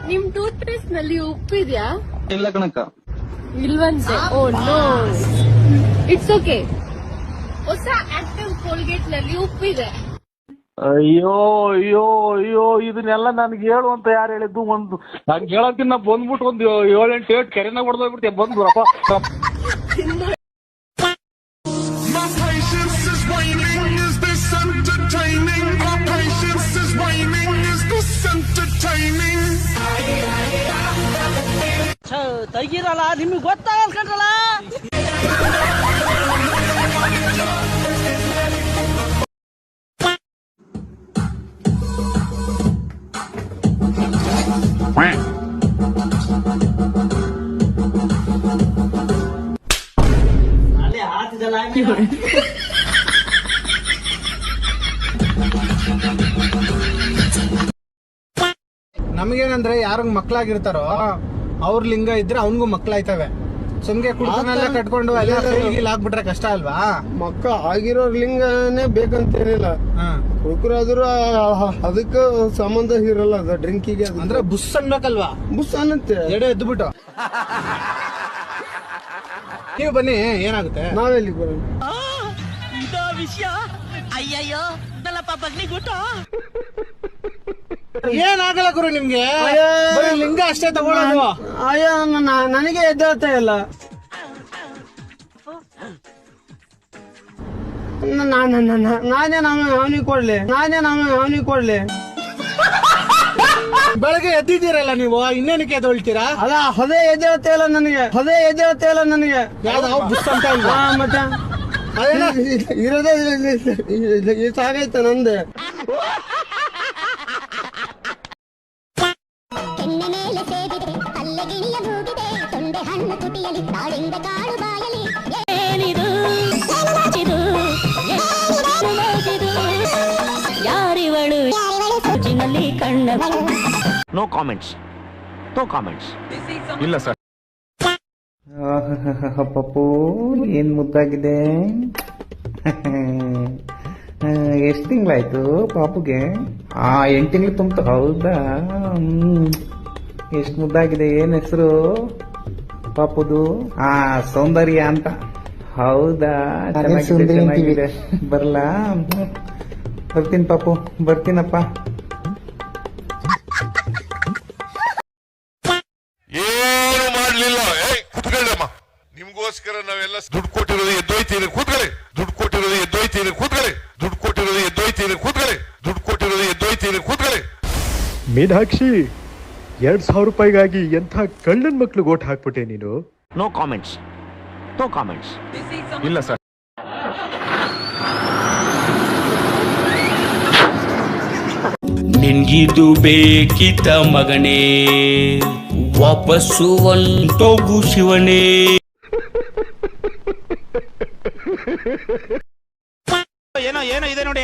ನಿಮ್ tooth paste ನಲ್ಲಿ ಉಪ್ಪಿದ್ಯಾ? ಇಲ್ಲ ಕಣಕ್ಕ. ಇಲ್ವಂತೆ. Oh no, it's okay. ಹೊಸ ಆಕ್ಟಿವ್ ಕೋಲ್ಗೇಟ್ ನಲ್ಲಿ ಉಪ್ಪಿದೆ. ಅಯ್ಯೋ ಅಯ್ಯೋ ಅಯ್ಯೋ, ಇದನ್ನೆಲ್ಲ ನನ್ಗೆ ಹೇಳು ಅಂತ ಯಾರು ಹೇಳಿದ್ದು? ಒಂದು ನಂಗೆ ಹೇಳಕ್ಕಿನ್ನ ಬಂದ್ಬಿಟ್ಟು ಒಂದು 7-8 ಏಟ್ ಕೆರೆನಾಗ ಹೊಡೆದೋಗ್ಬಿಡ್ತೀಯ ಬಂದು ಅಪ್ಪ. ತೆಗೀರಲ್ಲ, ನಿಮ್ಗೆ ಗೊತ್ತಾಗಲ್ಲ ಕಣ್ರಲ್ಲ. ನಮಗೇನಂದ್ರೆ ಯಾರಂಗ್ ಮಕ್ಳಾಗಿರ್ತಾರೋ ಅವ್ರ ಲಿಂಗ ಇದ್ರೆ ಅವನ್ಗೂ ಮಕ್ಳಾಯ್ತವೆ. ಸುಮ್ಗೆ ಕುಡ್ಕನೆಲ್ಲ ಕಟ್ಕೊಂಡು ಅಲ್ಲಿ ಹಾಕ್ಬಿಟ್ರೆ ಕಷ್ಟ ಅಲ್ವಾ? ಮಕ್ಕ ಆಗಿರೋ ಲಿಂಗನೇ ಬೇಕಂತೇನಿಲ್ಲ. ಕುಡ್ಕರಾದ್ರೂ ಅದಕ್ಕ ಸಂಬಂಧ ಇರಲ್ಲ. ಅದ ಡ್ರಿಂಕಿಗೆ ಅಂದ್ರೆ ಬುಸ್ ಅನ್ಬೇಕಲ್ವಾ? ಬುಸ್ ಅನ್ನತ್ತೆ ಎಡೆ ಎದ್ದುಬಿಟ್ಟು. ನೀವು ಬನ್ನಿ, ಏನಾಗುತ್ತೆ? ನಾವೆಲ್ಲಿ ಬರೋಣ? ವಿಷಯ ಅಯ್ಯಯ್ಯೋ ನಲ್ಲಪ್ಪ ಬಗ್ಲಿಗುಟ್ಟು. ಏನಾಗಲ್ಲ ಗುರು ನಿಮ್ಗೆ, ಬರೀ ಲಿಂಗ ಅಷ್ಟೇ ತಗೊಳ್ಳೋದು. ಅಯ್ಯ ನನಗೆ ಎದ್ದೇಳ್ತಾ ಇಲ್ಲ. ನಾನೇ ಅವನಿಗೆ ಕೊಡ್ಲಿ. ಬೆಳಗ್ಗೆ ಎದ್ದಿದ್ದೀರಲ್ಲ ನೀವು, ಇನ್ನೇನಕ್ಕೆ ಎದ್ದೊಳ್ತೀರಾ? ಅಲ್ಲ, ಅದೇ ಎದ್ದೇಳ್ತಾ ಇಲ್ಲ ನನಗೆ. ಯಾವ್ದು ಬುಸ್ ಅಂತ ಇಲ್ವಾ? ಮತ್ತೆ ಇರೋದೇ ಸಾಗೈತ ನಂದೆ. No comments. ಇಲ್ಲ ಸರ್. ಪಪ್ಪು ಏನ್ ಮುದ್ದಾಗಿದೆ. ಎಷ್ಟು ತಿಂಗಳಾಯ್ತು ಪಾಪುಗೆ? 8 ತಿಂಗಳು ತುಂಬ್ತು. ಹೌದಾ? ಎಷ್ಟು ಮುದ್ದಾಗಿದೆ. ಏನ್ ಹೆಸರು ಪಾಪುದು? ಸೌಂದರ್ಯ ಅಂತ. ಹೌದಾ? ಚೆನ್ನಾಗಿದೆ. ಬರ್ಲಾ? ಬರ್ತೀನಿ ಪಾಪು, ಬರ್ತೀನಪ್ಪ. ಏನು ಮಾಡ್ಲಿಲ್ಲ. ಕೂತ್ಕೊಳ್ಳಮ್ಮ, ನಿಮ್ಗೋಸ್ಕರ ನಾವೆಲ್ಲ ದುಡ್ಡು ಕೊಟ್ಟಿರೋದು ಎದ್ದೋಯ್ತೀರಿ. ಕೂತ್ಕೊಳ್ಳಿ. ದುಡ್ಡು ಕೊಟ್ಟಿರೋದು ಎದ್ದೋಯ್ತೀರಿ. ಮೀನಾಕ್ಷಿ, 2,000 ರೂಪಾಯಿಗಾಗಿ ಎಂಥ ಕಳ್ಳನ್ ಮಕ್ಳು ಓಟ್ ಹಾಕ್ಬಿಟ್ಟೆ ನೀನು. No comments. ಇಲ್ಲ ಸರ್. ನಿನ್ಗಿದು ಬೇಕಿತ್ತ ಮಗನೇ, ವಾಪಸ್ಸು ಒಂಟೋಗು ಶಿವನೇ. ಏನೋ ಇದೆ ನೋಡಿ.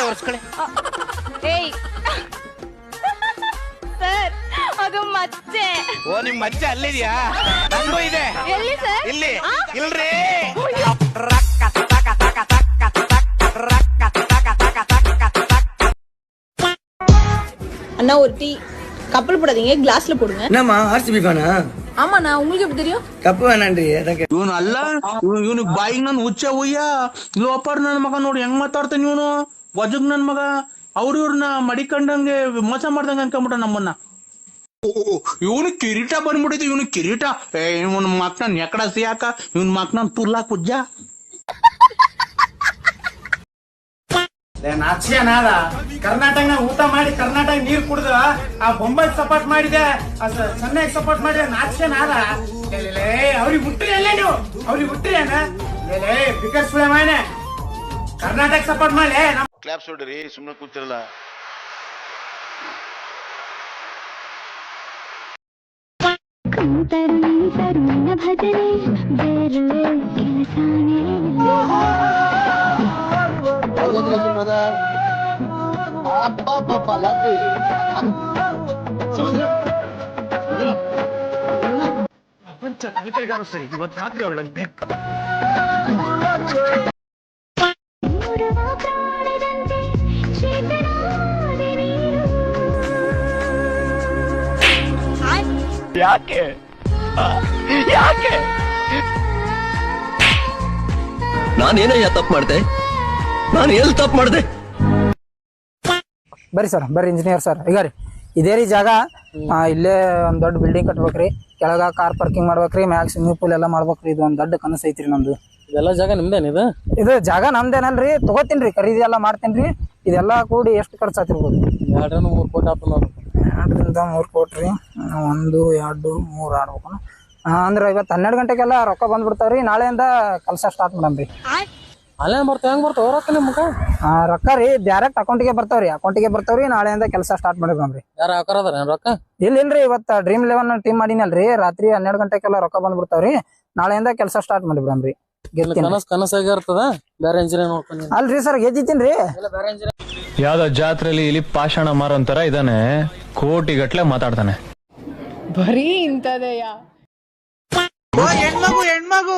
ಒರ್ಸ್ಕೊಳ್ಳಿ. ಸರ್, ಅದು ಮಚ್ಚೆ. ಓ, ನಿಮ್ ಮಚ್ಚೆ ಅಲ್ಲಿದ್ಯಾ? ನಂಗೂ ಇದೆ. ಎಲ್ಲಿ ಸರ್? ಇಲ್ಲಿ ಇಲ್ರಿ. அண்ணா ஒரு டீ. கப்பல் போடாதீங்க, கிளாஸ்ல போடுங்க. என்னம்மா ஆர்சிபி ஃபேனா? ஆமாண்ணா, உங்களுக்கு எப்படி தெரியும்? ಕಪ್ಪು ಬೇನನ್ರಿ ಅದಕ್ಕೆ. ಇವನು ಅಲ್ಲ, ಇವನು ಬಾಯಿಗೆ ನಾನು ಹುಚ್ಚ ಹುಯ್ಯ ಲೋಪರ್ ನನ್ನ ಮಗ. ನೋಡಿ ಹೆಂಗ್ ಮಾತಾಡ್ತಾನೆ ಇವನು. ವಜಗ್ ನನ್ ಮಗ. ಇವ್ರನ್ನ ಮಡಿಕೊಂಡಂಗೆ ಮೋಸ ಮಾಡ್ದಂಗೆ ಅನ್ಕೊಂಬಿಟ್ಟ ನಮ್ಮನ್ನ. ಇವನು ಕಿರೀಟ ಬಂದ್ಬಿಟ್ಟಿದೆ. ಇವನು ಕಿರೀಟ. ಇವನ್ ಮಕ್ನ ನೆಕಡ ಸಿಯಾಕ, ಇವನ್ ಮಕ್ನ ತುರ್ಲಾಕ್ ಉಜ್ಜ. ನಾದ ಕರ್ನಾಟಕನ ಊಟ ಮಾಡಿ ಕರ್ನಾಟಕ ನೀರ್ ಕುಡ್ದು ಆ ಬೊಂಬೈ ಸಪೋರ್ಟ್ ಮಾಡಿದೆ, ಚೆನ್ನೈ ಸಪೋರ್ಟ್ ಮಾಡಿದೆ. ನಾದ ಅವ್ರಿಗೆ ಹುಟ್ಟ್ರಿ ಅಲ್ಲ ನೀವು? ಅವ್ರಿಗೆ ಹುಟ್ಟ್ರಿ ಬಿಕರ್ ಸುಳೆ ಮಾನೆ ಕರ್ನಾಟಕ ಸಪೋರ್ಟ್ ಮಾಡಿ. ಕ್ಲಾಪ್ಸ್ ಹೊಡ್ರಿ, ಸುಮ್ಮನೆ ಕೂತಿರಲ್ಲ. ಭಜನೆ ಸರಿ, ಇವತ್ತು ರಾತ್ರಿ ಅವಳಂಗೆ ಬೇಕು. ಯಾಕೆ ಯಾಕೆ ನಾನೇನಯ್ಯ ತಪ್ಪು ಮಾಡ್ದೆ? ನಾನು ಎಲ್ಲಿ ತಪ್ಪು ಮಾಡ್ದೆ? ಬರ್ರಿ ಸರ್, ಬರ್ರಿ ಇಂಜಿನಿಯರ್ ಸರ್. ಈಗ ರೀ ಇದೇ ರೀ ಜಾಗ, ಇಲ್ಲೇ ಒಂದ್ ದೊಡ್ಡ ಬಿಲ್ಡಿಂಗ್ ಕಟ್ಬೇಕ್ರಿ, ಕೆಳಗ ಕಾರ್ ಪಾರ್ಕಿಂಗ್ ಮಾಡ್ಬೇಕ್ರಿ, ಮ್ಯಾಗ ಸ್ವಿಮ್ಮಿಂಗ್ ಪೂಲ್ ಎಲ್ಲ ಮಾಡ್ಬೇಕ್ರಿ. ಇದು ಒಂದ್ ದೊಡ್ಡ ಕನಸು ಐತ್ರಿ ನಮ್ದು. ಇದೆಲ್ಲ ಜಾಗ ನಿಮ್ದೇನ? ಇದು ಜಾಗ ನಮ್ದೇನಲ್ರಿ, ತಗೋತೀನ್ರಿ, ಖರೀದಿ ಎಲ್ಲ ಮಾಡ್ತೇನ್ರಿ. ಇದೆಲ್ಲ ಕೂಡಿ ಎಷ್ಟು ಖರ್ಚು ಆತಿರ್ಬೋದು? 2-3 ಕೋಟಿ ಆತ ನೋಡ್ರಿ. 2-3 ಕೋಟಿ ರೀ. 1, 2, 3 ಆಡ್ಬೇಕು. ಅಂದ್ರೆ ಇವತ್ತು 12 ಗಂಟೆಗೆಲ್ಲ ರೊಕ್ಕ ಬಂದ್ಬಿಡ್ತಾವ್ರಿ. ನಾಳೆಯಿಂದ ಕೆಲಸ ಸ್ಟಾರ್ಟ್ ಮಾಡಮ್ರಿ. ಅಲ್ಲೇ ಬರ್ತಾವ, ಹೆಂಗ್ ಬರ್ತಾವ ರೊಕ್ಕ ನಿಮ್ಗೆ? ರೊಕ್ಕ ರೀ ಡೈರೆಕ್ಟ್ ಅಕೌಂಟಿಗೆ ಬರ್ತಾವ್ರಿ. ನಾಳೆಯಿಂದ ಕೆಲಸ ಸ್ಟಾರ್ಟ್ ಮಾಡಿದ್ರಿ. ಯಾರ ಹಾಕರದಾರ ರೊಕ್ಕ? ಇಲ್ರಿ, ಇವತ್ತು ಡ್ರೀಮ್ 11 ಟೀಮ್ ಮಾಡಿನಲ್ರಿ, ರಾತ್ರಿ 12 ಗಂಟೆಗೆಲ್ಲ ರೊಕ್ಕ ಬಂದ್ಬಿಡ್ತಾವ್ರಿ. ನಾಳೆಯಿಂದ ಕೆಲಸ ಸ್ಟಾರ್ಟ್ ಮಾಡಿಬ್ರಿ. ಕನಸಾಗಿರ್ತದ ಬೇರೆ ಇಂಜಿನಿಯರ್ ನೋಡ್ಕೊಂಡು. ಅಲ್ರಿ ಸರ್, ಗೆದ್ದಿದ್ದೀನ್ರಿ. ಯಾವ್ದೋ ಜಾತ್ರೆಲಿ ಇಲ್ಲಿ ಪಾಷಾಣ ಮಾರೋಂತರ ಇದಾನೆ, ಕೋಟಿ ಗಟ್ಲೆ ಮಾತಾಡ್ತಾನೆ. ಬರೀ ಇಂಥದೆಯಾ? ಹೆಣ್ಮಗು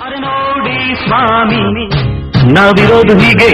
ಅರೆ ನೋಡಿ ಸ್ವಾಮಿ, ನಾವಿರೋದು ಹೀಗೆ